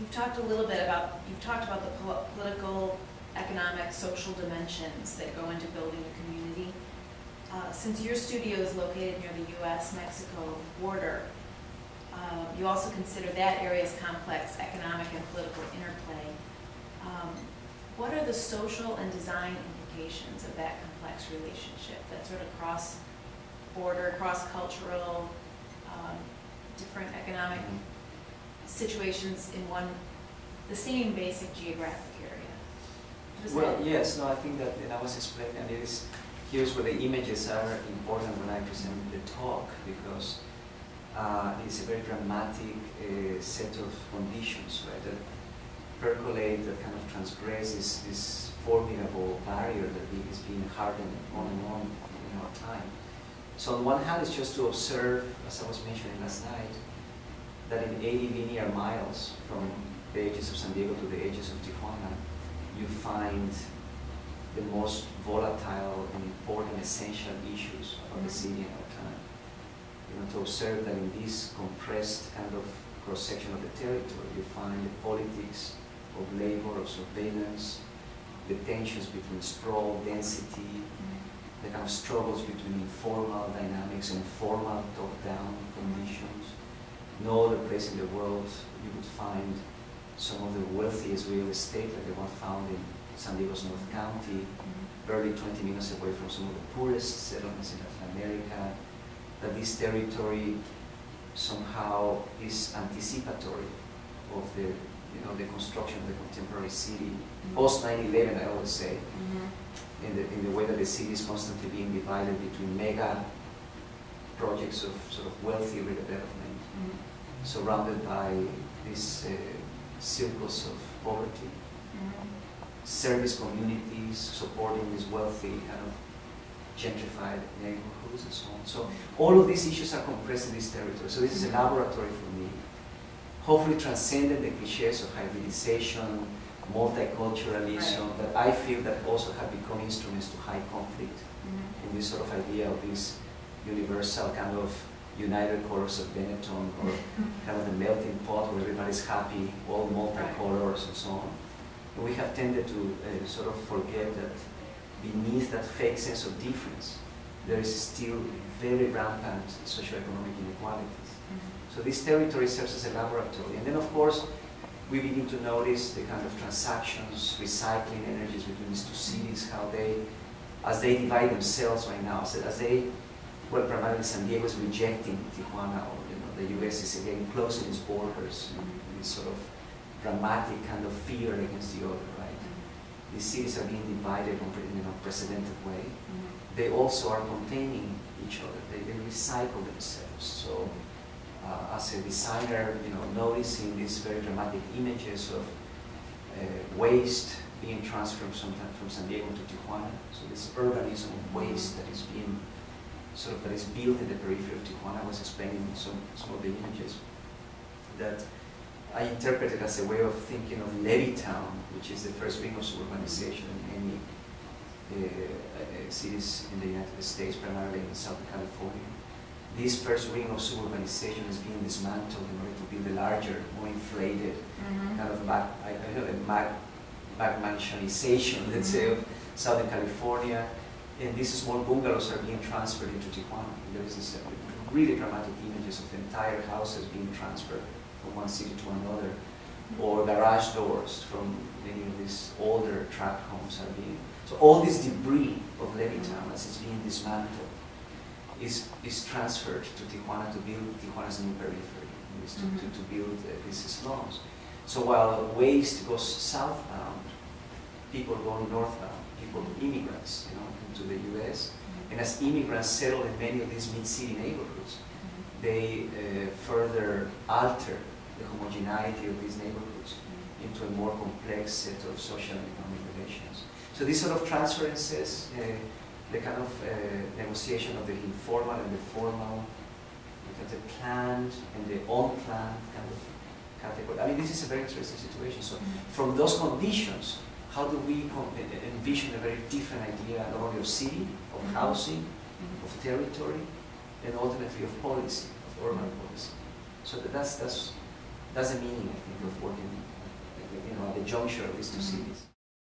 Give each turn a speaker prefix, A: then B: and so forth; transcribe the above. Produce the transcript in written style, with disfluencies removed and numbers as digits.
A: you've talked a little bit about, you've talked about the political, economic, social dimensions that go into building a community. Since your studio is located near the U.S.-Mexico border, you also consider that area's complex economic and political interplay. What are the social and design implications of that complex relationship, that sort of cross-border, cross-cultural, different economic situations in the same basic geographic area?
B: Well, yes, no, I think that, and I was explaining, and here's where the images are important when I present the talk, because it's a very dramatic set of conditions, right, that percolate, that kind of transgress this formidable barrier that is being hardened on and on in our time. So on one hand, it's just to observe, as I was mentioning last night, that in 80 linear miles from the edges of San Diego to the edges of Tijuana, you find the most volatile and important essential issues of the city in our time. You know, to observe that in this compressed kind of cross-section of the territory, you find the politics of labor, of surveillance, the tensions between sprawl, density, the kind of struggles between informal dynamics and formal top-down conditions. No other place in the world you would find some of the wealthiest real estate like the one found in San Diego's North County, barely 20 minutes away from some of the poorest settlements in Latin America, that this territory somehow is anticipatory of the, the construction of the contemporary city. Post 9/11, I always say, in the way that the city is constantly being divided between mega projects of sort of wealthy redevelopment, surrounded by this circles of poverty, service communities supporting these wealthy kind of gentrified neighborhoods and so on. So all of these issues are compressed in this territory. So this is a laboratory for me, hopefully transcending the cliches of hybridization, multiculturalism, that I feel that also have become instruments to high conflict in this sort of idea of this universal kind of united colors of Benetton, or kind of the melting pot where everybody's happy, all multicolors and so on. And we have tended to sort of forget that beneath that fake sense of difference, there is still very rampant socioeconomic inequalities. So this territory serves as a laboratory. And then, of course, we begin to notice the kind of transactions, recycling energies between these two cities, how they, as they divide themselves right now, as they, well, primarily San Diego is rejecting Tijuana, or the U.S. is again closing its borders in this sort of dramatic kind of fear against the other, right? These cities are being divided in an unprecedented way. They also are containing each other. They recycle themselves. So, as a designer, noticing these very dramatic images of waste being transferred sometimes from San Diego to Tijuana. So this urbanism of waste that is being that is built in the periphery of Tijuana. I was explaining some of the images that I interpreted as a way of thinking of Levittown, which is the first ring of suburbanization in any cities in the United States, primarily in Southern California. This first ring of suburbanization is being dismantled in order to build a larger, more inflated kind of back-mansionization, let's say, of Southern California. And these small bungalows are being transferred into Tijuana. There is this really dramatic images of entire houses being transferred from one city to another, or garage doors from many of these older tract homes are being. So all this debris of Levittown, as it's being dismantled, is transferred to Tijuana to build Tijuana's new periphery, to build these slums. So while waste goes southbound, people go northbound, people, immigrants, into the U.S. And as immigrants settle in many of these mid-city neighborhoods, they further alter the homogeneity of these neighborhoods into a more complex set of social and economic relations. So these sort of transferences, the kind of negotiation of the informal and the formal, the planned and the unplanned kind of category. I mean, this is a very interesting situation. So from those conditions, how do we envision a very different idea not only of city, of housing, of territory, and ultimately of policy, of urban policy. So that's That's the meaning, I think, of working, at the juncture of these two cities.